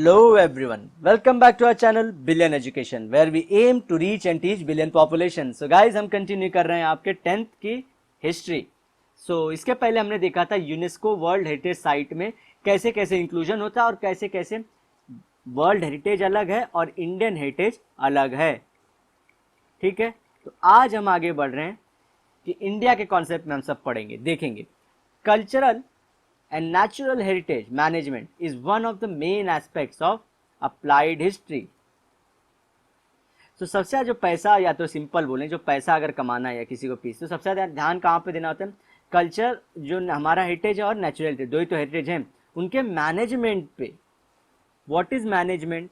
Hello everyone, welcome back to our channel Billion Education where we aim to reach and teach billion population. So guys, हम continue कर रहे हैं आपके 10th की history. इसके पहले हमने देखा था यूनेस्को वर्ल्ड हेरिटेज साइट में कैसे कैसे इंक्लूजन होता है और कैसे कैसे वर्ल्ड हेरिटेज अलग है और इंडियन हेरिटेज अलग है. ठीक है, तो आज हम आगे बढ़ रहे हैं कि इंडिया के कॉन्सेप्ट में हम सब पढ़ेंगे, देखेंगे. Cultural and natural heritage management is one of the main aspects of applied history. तो सबसे ज्यादा जो पैसा, या तो सिंपल बोलें, जो पैसा अगर कमाना है या किसी को पीस, तो सबसे ज्यादा ध्यान कहाँ पे देना होता है? कल्चर जो हमारा हेरिटेज है और नेचुरल हेरिटेज, दो ही तो हेरिटेज हैं, उनके मैनेजमेंट पे. What is management?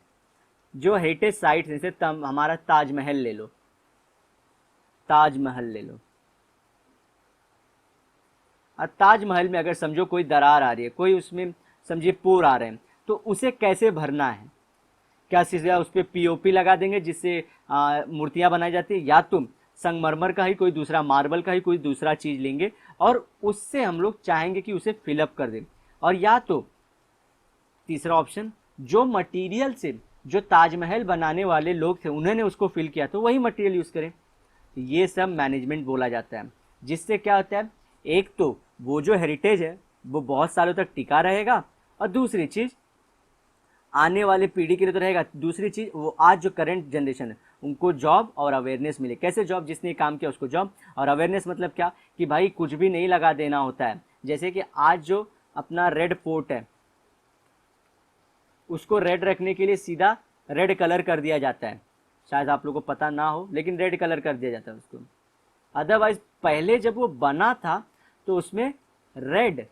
जो हेरिटेज साइट जैसे हमारा ताजमहल ले लो, ताजमहल ले लो. ताजमहल में अगर समझो कोई दरार आ रही है, कोई उसमें समझिए पोर आ रहे हैं, तो उसे कैसे भरना है? क्या सीधे उस पर पीओपी लगा देंगे जिससे मूर्तियां बनाई जाती है, या तुम संगमरमर का ही कोई दूसरा, मार्बल का ही कोई दूसरा चीज लेंगे और उससे हम लोग चाहेंगे कि उसे फिलअप कर दें. और या तो तीसरा ऑप्शन, जो मटेरियल से जो ताजमहल बनाने वाले लोग थे उन्होंने उसको फिल किया तो वही मटेरियल यूज करें. ये सब मैनेजमेंट बोला जाता है. जिससे क्या होता है, एक तो वो जो हेरिटेज है वो बहुत सालों तक टिका रहेगा, और दूसरी चीज आने वाले पीढ़ी के लिए तो रहेगा, दूसरी चीज वो आज जो करंट जनरेशन है उनको जॉब और अवेयरनेस मिले. कैसे जॉब? जिसने काम किया उसको जॉब, और अवेयरनेस मतलब क्या कि भाई कुछ भी नहीं लगा देना होता है. जैसे कि आज जो अपना रेड फोर्ट है उसको रेड रखने के लिए सीधा रेड कलर कर दिया जाता है. शायद आप लोगों को पता ना हो, लेकिन रेड कलर कर दिया जाता है उसको. अदरवाइज पहले जब वो बना था तो उसमें रेड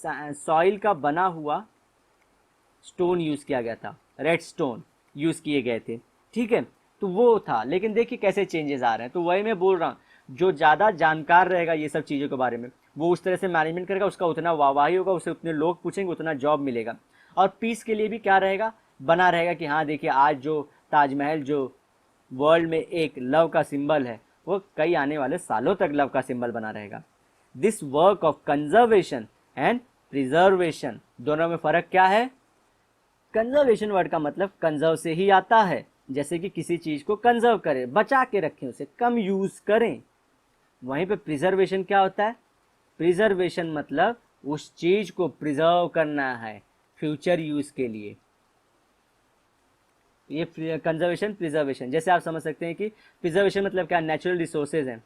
सॉइल का बना हुआ स्टोन यूज किया गया था, रेड स्टोन यूज किए गए थे. ठीक है, तो वो था. लेकिन देखिए कैसे चेंजेस आ रहे हैं. तो वही मैं बोल रहा हूँ, जो ज़्यादा जानकार रहेगा ये सब चीज़ों के बारे में वो उस तरह से मैनेजमेंट करेगा, उसका उतना वाहवाही होगा, उसे उतने लोग पूछेंगे, उतना जॉब मिलेगा. और पीस के लिए भी क्या रहेगा, बना रहेगा कि हाँ देखिए आज जो ताजमहल जो वर्ल्ड में एक लव का सिंबल है वो कई आने वाले सालों तक लव का सिंबल बना रहेगा. This work of conservation and preservation, दोनों में फर्क क्या है? कंजर्वेशन वर्ड का मतलब कंजर्व से ही आता है, जैसे कि किसी चीज को कंजर्व करें, बचा के रखें, उसे कम यूज करें. वहीं पे प्रिजर्वेशन क्या होता है? प्रिजर्वेशन मतलब उस चीज को प्रिजर्व करना है फ्यूचर यूज के लिए. ये कंजर्वेशन प्रिजर्वेशन, जैसे आप समझ सकते हैं कि प्रिजर्वेशन मतलब क्या, नेचुरल रिसोर्सेज हैं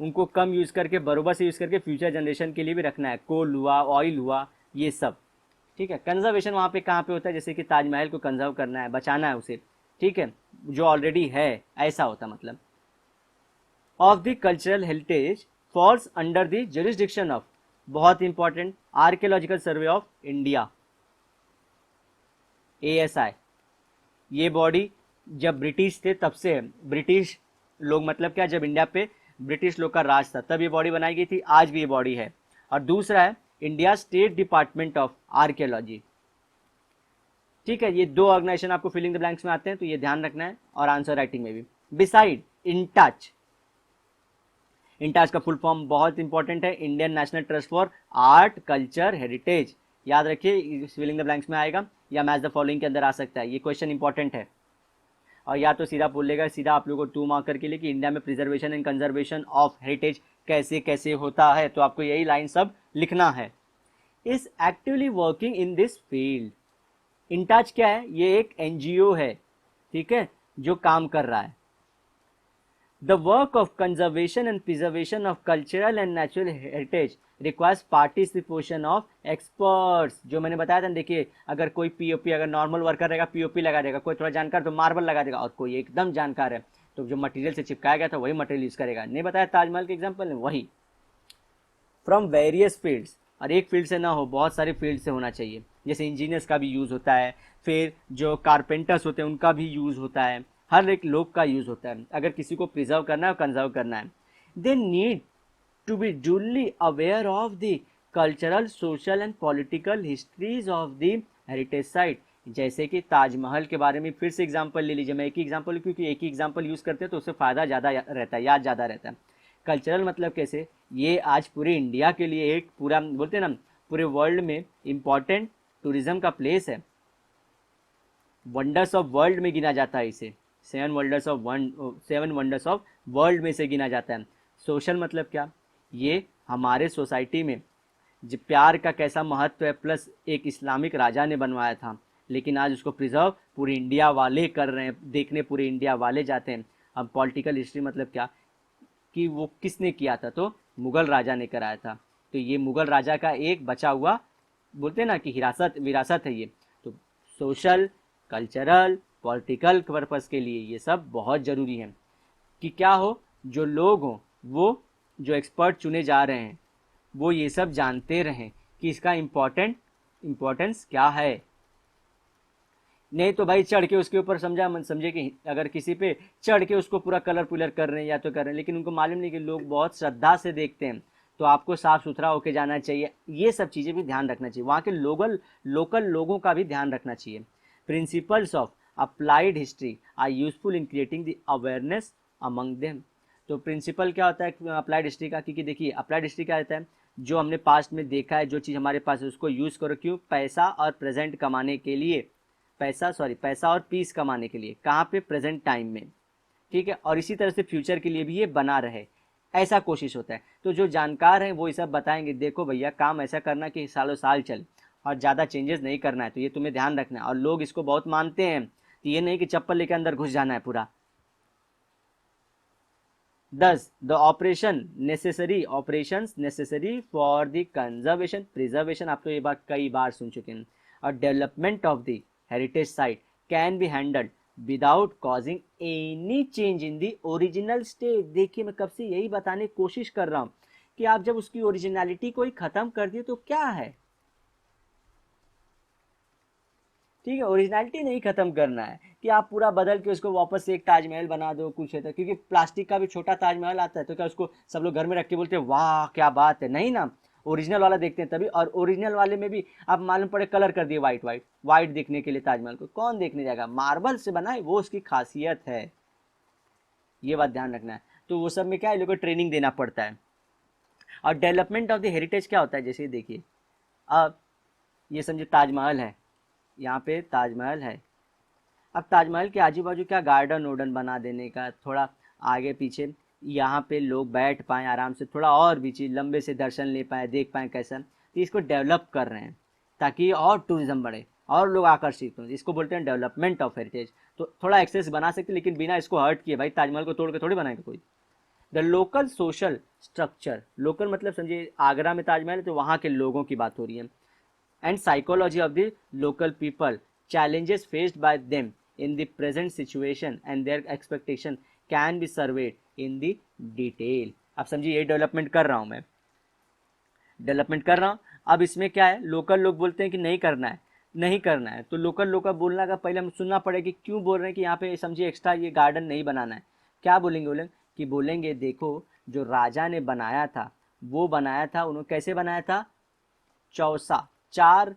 उनको कम यूज करके, बरोबर से यूज करके फ्यूचर जनरेशन के लिए भी रखना है. कोल हुआ, ऑयल हुआ, ये सब. ठीक है, कंजर्वेशन वहाँ पे कहाँ पे होता है? जैसे कि ताजमहल को कंजर्व करना है, बचाना है उसे. ठीक है, जो ऑलरेडी है, ऐसा होता मतलब. Of the cultural heritage falls under the jurisdiction of, बहुत important, archaeological survey of India, ASI. ये बॉडी जब ब्रिटिश थे तब से, ब्रिटिश लोग मतलब क्या, जब इंडिया पे ब्रिटिश लोग का राज था तब ये बॉडी बनाई गई थी, आज भी ये बॉडी है. और दूसरा है India state department of archaeology. ठीक है, ये दो ऑर्गेनाइजेशन आपको फिलिंग द ब्लैंक्स में आते हैं, तो ये ध्यान रखना है, और आंसर राइटिंग में भी. बिसाइड इंटच, इंटच का फुल फॉर्म बहुत इंपॉर्टेंट है, Indian national trust for art culture heritage. याद रखिए, फिलिंग द ब्लैंक्स में आएगा या मैच द फॉलोइंग के अंदर आ सकता है. ये क्वेश्चन इंपॉर्टेंट है. और या तो सीधा बोल लेगा, सीधा आप लोगों को 2 मार्कर के लिए कि इंडिया में preservation and conservation of heritage कैसे कैसे होता है, तो आपको यही लाइन सब लिखना है. Is actively working in this field. INTACH क्या है? ये एक NGO है, ठीक है, जो काम कर रहा है. The work of conservation and preservation of cultural and natural heritage requires participation of experts. जो मैंने बताया था, देखिए अगर कोई पीओपी, अगर नॉर्मल वर्कर रहेगा पीओपी लगा देगा, कोई थोड़ा जानकार तो मार्बल लगा देगा, और कोई एकदम जानकार है तो जो मटेरियल से चिपकाया गया था वही मटेरियल यूज करेगा. नहीं बताया ताजमहल के एग्जाम्पल में, वही. फ्रॉम वेरियस फील्ड्स, और एक फील्ड से ना हो, बहुत सारे फील्ड से होना चाहिए. जैसे इंजीनियर्स का भी यूज होता है, फिर जो कारपेंटर्स होते हैं उनका भी यूज होता है, हर एक लोग का यूज होता है अगर किसी को प्रिजर्व करना है और कंजर्व करना है. They need to be duly aware of the cultural, social and political histories of the heritage site. जैसे कि ताजमहल के बारे में फिर से एग्जांपल ले लीजिए, मैं एक ही एग्जांपल, क्योंकि एक ही एग्जांपल यूज करते हैं तो उससे फ़ायदा ज़्यादा रहता है, याद ज़्यादा रहता है. कल्चरल मतलब कैसे, ये आज पूरे इंडिया के लिए एक पूरा बोलते हैं ना, पूरे वर्ल्ड में इम्पॉर्टेंट टूरिज्म का प्लेस है, वंडर्स ऑफ वर्ल्ड में गिना जाता है इसे, 7 वंडर्स ऑफ वर्ल्ड में से गिना जाता है। सोशल मतलब क्या, ये हमारे सोसाइटी में जो प्यार का कैसा महत्व है, प्लस एक इस्लामिक राजा ने बनवाया था, लेकिन आज उसको प्रिजर्व पूरे इंडिया वाले कर रहे हैं, देखने पूरे इंडिया वाले जाते हैं। अब पॉलिटिकल हिस्ट्री मतलब क्या, कि वो किसने किया था, तो मुगल राजा ने कराया था। तो ये मुगल राजा का एक बचा हुआ, बोलते हैं ना कि हिरासत विरासत है ये। तो सोशल, कल्चरल, पॉलिटिकल पर्पस के लिए ये सब बहुत ज़रूरी है कि क्या हो, जो लोग हों, वो जो एक्सपर्ट चुने जा रहे हैं वो ये सब जानते रहें कि इसका इम्पोर्टेंस क्या है। नहीं तो भाई चढ़ के उसके ऊपर समझा मन समझे कि अगर किसी पे चढ़ के उसको पूरा कलर पुलर कर रहे हैं या तो कर रहे हैं, लेकिन उनको मालूम नहीं कि लोग बहुत श्रद्धा से देखते हैं, तो आपको साफ सुथरा होके जाना चाहिए। ये सब चीज़ें भी ध्यान रखना चाहिए, वहाँ के लोकल लोगों का भी ध्यान रखना चाहिए। Principles of applied history are useful in creating the awareness among them. तो प्रिंसिपल क्या होता है अप्लाइड हिस्ट्री का, क्योंकि देखिए अप्लाइड हिस्ट्री क्या रहता है, जो हमने पास्ट में देखा है, जो चीज़ हमारे पास है उसको यूज़ करो, क्यों, पैसा और प्रेजेंट कमाने के लिए, पैसा और पीस कमाने के लिए, कहाँ पे, प्रेजेंट टाइम में, ठीक है, और इसी तरह से फ्यूचर के लिए भी ये बना रहे, ऐसा कोशिश होता है। तो जो जानकार हैं वो ये सब बताएंगे, देखो भैया काम ऐसा करना कि सालों साल चले और ज़्यादा चेंजेस नहीं करना है, तो ये तुम्हें ध्यान रखना है। और लोग इसको बहुत मानते हैं, तो ये नहीं कि चप्पल लेकर अंदर घुस जाना है पूरा। 10 the operations necessary for the conservation preservation, आप तो ये बात कई बार सुन चुके हैं। और development of the heritage site can be handled without causing any change in the original state. देखिए मैं कब से यही बताने की कोशिश कर रहा हूँ कि आप जब उसकी ओरिजिनलिटी को ही खत्म कर दिए तो क्या है, ठीक है, ओरिजिनलिटी नहीं खत्म करना है कि आप पूरा बदल के उसको वापस से एक ताजमहल बना दो कुछ है तो, क्योंकि प्लास्टिक का भी छोटा ताजमहल आता है, तो क्या उसको सब लोग घर में रख के बोलते हैं वाह क्या बात है, नहीं ना, ओरिजिनल वाला देखते हैं तभी। और ओरिजिनल वाले में भी आप मालूम पड़े कलर कर दिए वाइट देखने के लिए, ताजमहल को कौन देखने जाएगा, मार्बल से बनाए, वो उसकी खासियत है, ये बात ध्यान रखना है। तो वो सब में क्या है, लोगों को ट्रेनिंग देना पड़ता है। और डेवलपमेंट ऑफ द हेरिटेज क्या होता है, जैसे देखिए अब ये समझे ताजमहल है, यहाँ पे ताजमहल है, अब ताजमहल के आजू बाजू क्या गार्डन वार्डन बना देने का, थोड़ा आगे पीछे यहाँ पे लोग बैठ पाएँ आराम से, थोड़ा और भी चीज़ लंबे से दर्शन ले पाएँ, देख पाएँ कैसा, तो इसको डेवलप कर रहे हैं ताकि और टूरिज्म बढ़े और लोग आकर्षित हों, इसको बोलते हैं डेवलपमेंट ऑफ हेरिटेज। तो थोड़ा एक्सेस बना सकते लेकिन बिना इसको हर्ट किए, भाई ताजमहल को तोड़ के थोड़ी बनाएंगे कोई। The local social structure, local मतलब समझिए आगरा में ताजमहल है तो वहाँ के लोगों की बात हो रही है। And psychology of the local people, challenges faced by them in the present situation and their expectation can be surveyed in the detail। अब समझिए ये डेवलपमेंट कर रहा हूँ मैं, डेवलपमेंट कर रहा हूँ। अब इसमें क्या है, लोकल लोग बोलते हैं कि नहीं करना है, नहीं करना है, तो लोकल लोग का बोलना का पहले हम सुनना पड़ेगा कि क्यों बोल रहे हैं कि यहाँ पे समझिए एक्स्ट्रा ये गार्डन नहीं बनाना है। क्या बोलेंगे, बोलेंगे कि बोलेंगे देखो जो राजा ने बनाया था वो बनाया था, उन्होंने कैसे बनाया था, चौसा 4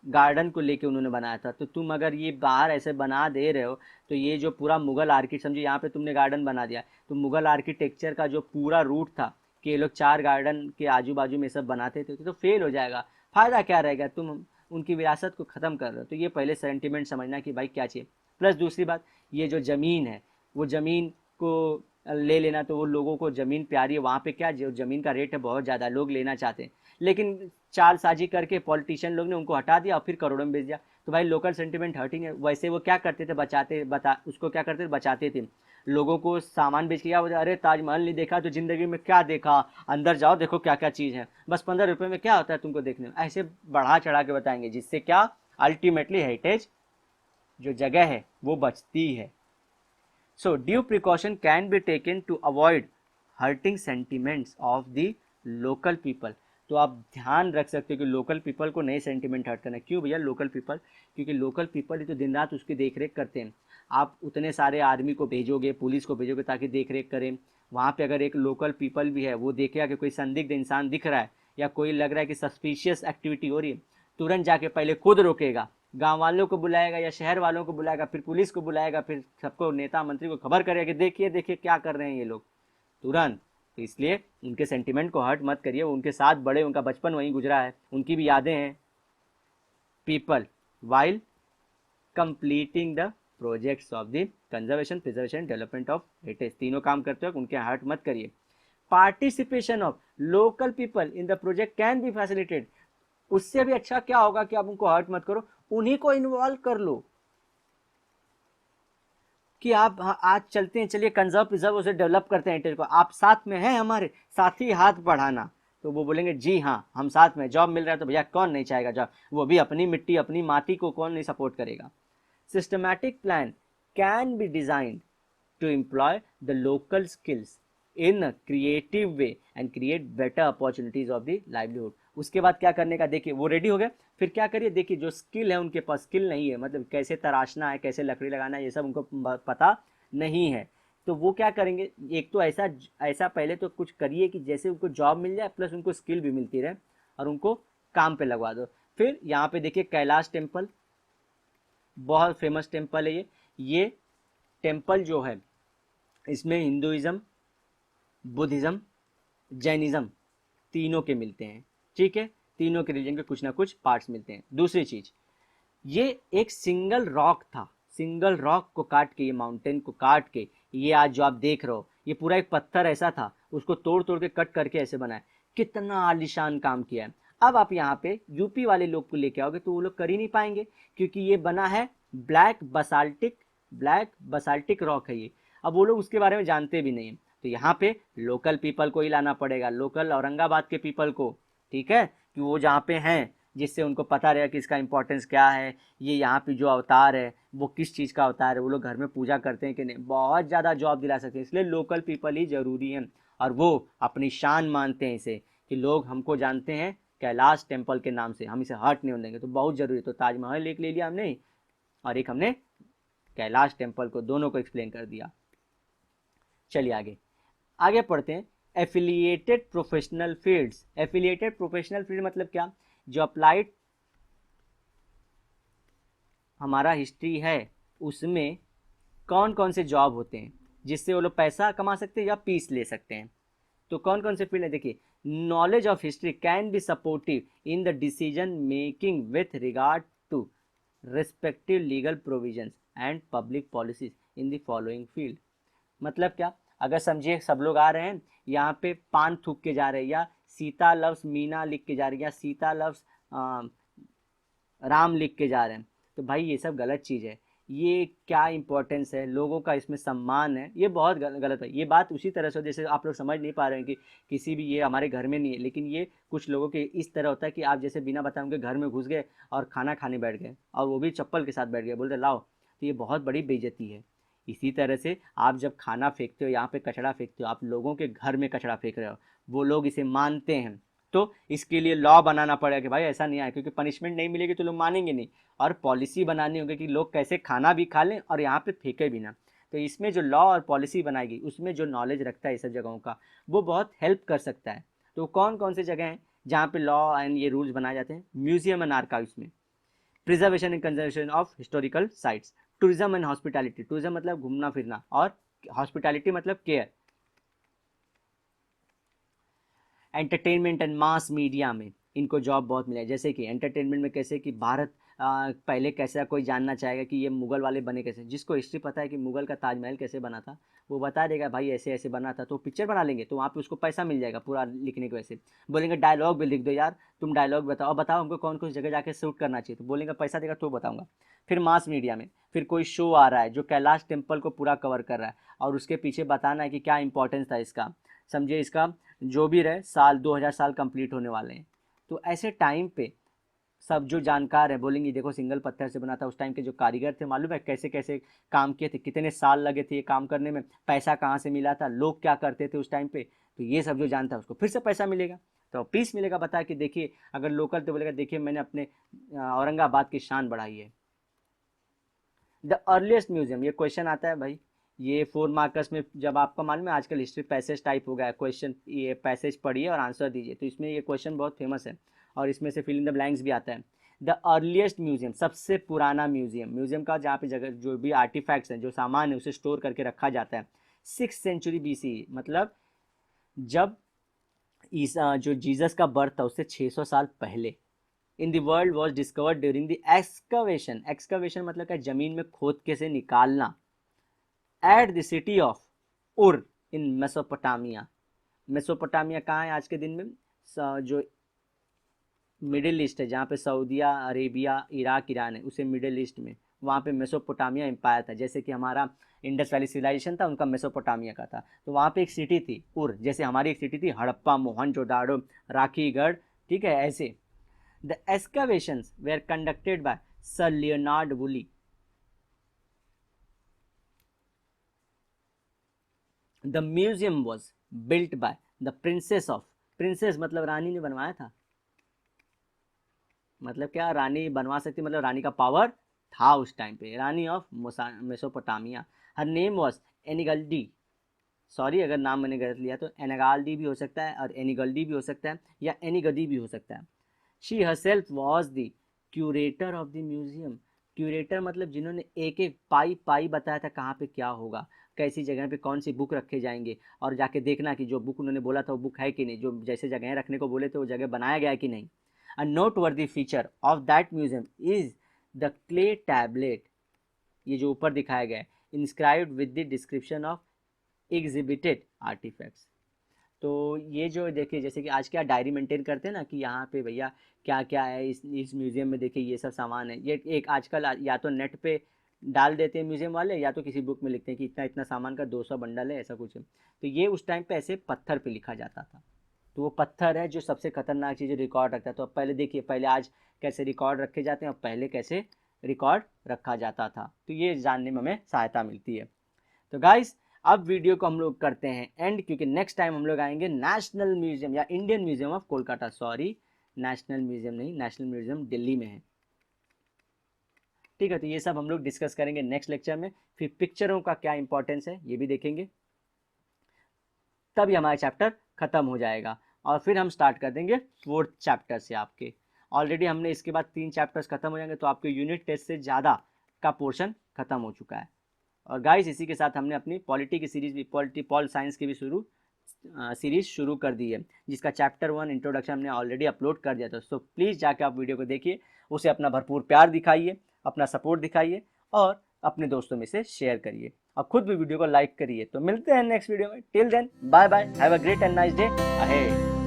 गार्डन को लेके उन्होंने बनाया था। तो तुम अगर ये बाहर ऐसे बना दे रहे हो तो ये जो पूरा मुगल आर्किट समझिए यहाँ पे तुमने गार्डन बना दिया, तो मुगल आर्किटेक्चर का जो पूरा रूट था कि ये लोग 4 गार्डन के आजू बाजू में सब बनाते थे तो फेल हो जाएगा, फ़ायदा क्या रहेगा, तुम उनकी विरासत को ख़त्म कर रहे हो। तो ये पहले सेंटिमेंट समझना कि भाई क्या चाहिए। प्लस दूसरी बात, ये जो ज़मीन है वो ज़मीन को ले लेना, तो वो लोगों को ज़मीन प्यारी है, वहाँ पे क्या जो ज़मीन का रेट है बहुत ज़्यादा, लोग लेना चाहते हैं, लेकिन चालसाजी करके पॉलिटिशियन लोग ने उनको हटा दिया और फिर करोड़ों में बेच दिया। तो भाई लोकल सेंटिमेंट हर्टिंग है। वैसे वो क्या करते थे, उसको क्या करते थे, बचाते थे, लोगों को सामान बेच के, अरे ताजमहल नहीं देखा तो ज़िंदगी में क्या देखा, अंदर जाओ देखो क्या क्या चीज़ है, बस 15 रुपये में क्या होता है तुमको देखने में, ऐसे बढ़ा चढ़ा के बताएंगे, जिससे क्या अल्टीमेटली हेरिटेज जो जगह है वो बचती है। So due precaution can be taken to avoid hurting sentiments of the local people। तो आप ध्यान रख सकते हो कि लोकल पीपल को नहीं सेंटिमेंट हर्ट करना है। क्यों भैया लोकल पीपल, क्योंकि लोकल पीपल ही तो दिन रात उसकी देख रेख करते हैं। आप उतने सारे आर्मी को भेजोगे, पुलिस को भेजोगे ताकि देख रेख करें, वहाँ पे अगर एक लोकल पीपल भी है वो देखेगा कि कोई संदिग्ध इंसान दिख रहा है या कोई लग रहा है कि सस्पिशियस एक्टिविटी हो रही है, तुरंत जाके पहले खुद रोकेगा, गांव वालों को बुलाएगा या शहर वालों को बुलाएगा, फिर पुलिस को बुलाएगा, फिर सबको नेता मंत्री को खबर करेगा कि देखिए देखिए क्या कर रहे हैं ये लोग, तुरंत। तो इसलिए उनके सेंटिमेंट को हर्ट मत करिए, उनके साथ बड़े, उनका बचपन वहीं गुजरा है, उनकी भी यादें हैं, people while completing the projects of the conservation, preservation, development of heritage. तीनों काम करते हो, उनके हर्ट मत करिए। Participation of local people in the project can be facilitated. उससे भी अच्छा क्या होगा कि आप उनको हर्ट मत करो, उन्हीं को इन्वॉल्व कर लो कि आप आज चलते हैं, चलिए कंजर्व प्रिजर्व उसे डेवलप करते हैं हेरिटेज को, आप साथ में हैं हमारे, साथ ही हाथ बढ़ाना। तो वो बोलेंगे जी हाँ हम साथ में, जॉब मिल रहा है तो भैया कौन नहीं चाहेगा जॉब, वो भी अपनी मिट्टी अपनी माटी को कौन नहीं सपोर्ट करेगा। Systematic plan can be designed to employ the local skills in a creative way and create better opportunities of the livelihood। उसके बाद क्या करने का, देखिए वो रेडी हो गए, फिर क्या करिए, देखिए जो स्किल है उनके पास स्किल नहीं है, मतलब कैसे तराशना है, कैसे लकड़ी लगाना है, ये सब उनको पता नहीं है, तो वो क्या करेंगे, एक तो ऐसा ऐसा पहले तो कुछ करिए कि जैसे उनको जॉब मिल जाए प्लस उनको स्किल भी मिलती रहे और उनको काम पे लगवा दो। फिर यहाँ पे देखिए कैलाश टेम्पल, बहुत फेमस टेम्पल है ये टेम्पल जो है इसमें हिंदुइज्म, बुद्धिज्म, जैनिज्म तीनों के मिलते हैं, ठीक है, तीनों के रिलीजन के कुछ ना कुछ पार्ट्स मिलते हैं। दूसरी चीज, ये एक सिंगल रॉक था, सिंगल रॉक को काट के, ये माउंटेन को काट के, ये आज जो आप देख रहे हो ये पूरा एक पत्थर ऐसा था, उसको तोड़ तोड़ के कट करके ऐसे बनाया, कितना आलिशान काम किया है। अब आप यहाँ पे यूपी वाले लोग को लेके आओगे तो वो लोग कर ही नहीं पाएंगे, क्योंकि ये बना है ब्लैक बसाल्टिक रॉक है ये। अब वो लोग उसके बारे में जानते भी नहीं है, तो यहाँ पे लोकल पीपल को ही लाना पड़ेगा, लोकल औरंगाबाद के पीपल को, ठीक है, कि वो जहाँ पे हैं, जिससे उनको पता रहेगा कि इसका इंपॉर्टेंस क्या है, ये यहाँ पे जो अवतार है वो किस चीज़ का अवतार है, वो लोग घर में पूजा करते हैं कि नहीं, बहुत ज़्यादा जॉब दिला सकते हैं, इसलिए लोकल पीपल ही ज़रूरी है। और वो अपनी शान मानते हैं इसे, कि लोग हमको जानते हैं कैलाश टेम्पल के नाम से, हम इसे हर्ट नहीं होने देंगे, तो बहुत ज़रूरी है। तो ताजमहल एक ले लिया हमने और एक हमने कैलाश टेम्पल को, दोनों को एक्सप्लेन कर दिया। चलिए आगे आगे पढ़ते हैं। Affiliated professional fields, affiliated professional field मतलब क्या, जो अप्लाइड हमारा हिस्ट्री है उसमें कौन कौन से जॉब होते हैं जिससे वो लोग पैसा कमा सकते हैं या पीस ले सकते हैं। तो कौन कौन से फील्ड है, देखिए, knowledge of history can be supportive in the decision making with regard to respective legal provisions and public policies in the following field. मतलब क्या, अगर समझिए सब लोग आ रहे हैं यहाँ पे पान थूक के जा रहे हैं, या सीता लव्स मीना लिख के जा रहे हैं, या सीता लव्स राम लिख के जा रहे हैं, तो भाई ये सब गलत चीज़ है। ये क्या इंपॉर्टेंस है, लोगों का इसमें सम्मान है, ये बहुत गलत है। ये बात उसी तरह से, जैसे आप लोग समझ नहीं पा रहे हैं कि किसी भी, ये हमारे घर में नहीं है, लेकिन ये कुछ लोगों के इस तरह होता है कि आप जैसे बिना बताए उनके घर में घुस गए और खाना खाने बैठ गए, और वो भी चप्पल के साथ बैठ गए, बोलते लाओ, तो ये बहुत बड़ी बेइज्जती है। इसी तरह से आप जब खाना फेंकते हो, यहाँ पे कचरा फेंकते हो, आप लोगों के घर में कचरा फेंक रहे हो, वो लोग इसे मानते हैं, तो इसके लिए लॉ बनाना पड़ेगा कि भाई ऐसा नहीं आए, क्योंकि पनिशमेंट नहीं मिलेगी तो लोग मानेंगे नहीं, और पॉलिसी बनानी होगी कि लोग कैसे खाना भी खा लें और यहाँ पे फेंके भी ना। तो इसमें जो लॉ और पॉलिसी बनाएगी उसमें जो नॉलेज रखता है इस सब जगहों का, वो बहुत हेल्प कर सकता है। तो कौन कौन से जगह हैं जहाँ पे लॉ एंड ये रूल्स बनाए जाते हैं, म्यूजियम एंड आर्काइव्स में, preservation and conservation of historical sites, tourism and hospitality, tourism मतलब घूमना फिरना, और हॉस्पिटैलिटी मतलब care, entertainment and mass media में इनको जॉब बहुत मिला है। जैसे कि एंटरटेनमेंट में कैसे कि भारत पहले कैसा, कोई जानना चाहेगा कि ये मुगल वाले बने कैसे, जिसको हिस्ट्री पता है कि मुगल का ताजमहल कैसे बना था, वो बता देगा भाई ऐसे ऐसे बना था, तो पिक्चर बना लेंगे, तो वहाँ पे उसको पैसा मिल जाएगा पूरा लिखने को। वैसे बोलेंगे डायलॉग भी लिख दो यार, तुम डायलॉग बताओ, और बताओ हमको कौन कौन सी जगह जाके शूट करना चाहिए, तो बोलेंगे पैसा देगा तो बताऊंगा। फिर मास मीडिया में, फिर कोई शो आ रहा है जो कैलाश टेम्पल को पूरा कवर कर रहा है, और उसके पीछे बताना है कि क्या इंपॉर्टेंस था इसका, समझिए इसका जो भी रहे, साल 2000 साल कंप्लीट होने वाले हैं, तो ऐसे टाइम पे सब जो जानकार है बोलेंगे देखो सिंगल पत्थर से बना था, उस टाइम के जो कारीगर थे मालूम है कैसे कैसे काम किए थे, कितने साल लगे थे ये काम करने में, पैसा कहाँ से मिला था, लोग क्या करते थे उस टाइम पे, तो ये सब जो जानता है उसको फिर से पैसा मिलेगा, तो पीस मिलेगा। बता कि देखिए अगर लोकल तो बोलेगा देखिए मैंने अपने औरंगाबाद की शान बढ़ाई है। द अर्लीस्ट म्यूजियम, ये क्वेश्चन आता है भाई, ये 4 मार्कर्स में, जब आपका मालूम है आजकल हिस्ट्री पैसेज टाइप हो गया है, क्वेश्चन ये पैसेज पढ़िए और आंसर दीजिए, तो इसमें ये क्वेश्चन बहुत फेमस है, और इसमें से फिल इन द ब्लैंक्स भी आता है। द अर्लीस्ट म्यूजियम, सबसे पुराना म्यूजियम, म्यूजियम का जहाँ पे जगह जो भी आर्टिफैक्ट्स हैं, जो सामान है उसे स्टोर करके रखा जाता है, 6th सेंचुरी BC, मतलब जब ईसा जो जीसस का बर्थ था उससे 600 साल पहले, in the world was discovered during the excavation. Excavation मतलब क्या, जमीन में खोद के से निकालना। एट द सिटी ऑफ उर इन मेसोपोटामिया। मेसोपोटामिया कहाँ है आज के दिन में? जो मिडिल ईस्ट है, जहाँ पे सऊदिया अरेबिया इराक ईरान है, उसे मिडिल ईस्ट में, वहाँ पे मेसोपोटामिया एम्पायर था। जैसे कि हमारा इंडस वैली सिविलाइजेशन था, उनका मेसोपोटामिया का था। तो वहाँ पे एक सिटी थी उर, जैसे हमारी एक सिटी थी हड़प्पा, मोहनजोदाड़ो, राखीगढ़, ठीक है ऐसे। The excavations were conducted by sir Leonard Woolley. The museum was built by the princess of, princess मतलब रानी ने बनवाया था। मतलब क्या, रानी बनवा सकती, मतलब रानी का पावर था उस टाइम पे, रानी of Mesopotamia. Her name was Ennigaldi. Sorry अगर नाम मैंने गलत लिया तो एनागाल्डी भी हो सकता है और एनिगल्डी भी हो सकता है या एनिगदी भी हो सकता है। She herself was the curator of the museum. Curator मतलब जिन्होंने एक एक पाई पाई बताया था कहाँ पे क्या होगा, कैसी जगह पे कौन सी बुक रखे जाएंगे, और जाके देखना कि जो बुक उन्होंने बोला था वो बुक है कि नहीं, जो जैसे जगह रखने को बोले थे वो जगह बनाया गया है कि नहीं। A noteworthy feature of that museum is the clay tablet, ये जो ऊपर दिखाया गया है, inscribed with the description of exhibited artifacts। तो ये जो देखिए, जैसे कि आज क्या डायरी मेंटेन करते हैं ना कि यहाँ पे भैया क्या क्या है इस म्यूज़ियम में, देखिए ये सब सामान है। ये एक आजकल या तो नेट पे डाल देते हैं म्यूज़ियम वाले, या तो किसी बुक में लिखते हैं कि इतना इतना सामान का 200 बंडल है, ऐसा कुछ है। तो ये उस टाइम पे ऐसे पत्थर पे लिखा जाता था। तो वो पत्थर है जो सबसे खतरनाक चीज़ रिकॉर्ड रखता है। तो अब पहले देखिए, पहले आज कैसे रिकॉर्ड रखे जाते हैं और पहले कैसे रिकॉर्ड रखा जाता था, तो ये जानने में हमें सहायता मिलती है। तो गाइस अब वीडियो को हम लोग करते हैं एंड, क्योंकि नेक्स्ट टाइम हम लोग आएंगे नेशनल म्यूजियम या Indian museum of Kolkata. Sorry, national museum नहीं, नेशनल म्यूजियम दिल्ली में है। ठीक है, तो ये सब हम लोग डिस्कस करेंगे नेक्स्ट लेक्चर में। फिर पिक्चरों का क्या इंपॉर्टेंस है ये भी देखेंगे, तभी हमारा चैप्टर खत्म हो जाएगा। और फिर हम स्टार्ट कर देंगे 4th चैप्टर से। आपके ऑलरेडी हमने इसके बाद 3 चैप्टर्स खत्म हो जाएंगे, तो आपके यूनिट टेस्ट से ज़्यादा का पोर्शन खत्म हो चुका है। और गाइस इसी के साथ हमने अपनी पॉलिटी की सीरीज भी, पॉल साइंस की भी सीरीज शुरू कर दी है, जिसका चैप्टर 1 इंट्रोडक्शन हमने ऑलरेडी अपलोड कर दिया था। सो प्लीज़ जाके आप वीडियो को देखिए, उसे अपना भरपूर प्यार दिखाइए, अपना सपोर्ट दिखाइए और अपने दोस्तों में से शेयर करिए और खुद भी वीडियो को लाइक करिए। तो मिलते हैं नेक्स्ट वीडियो में। Till then bye bye, have a great and nice day ahead.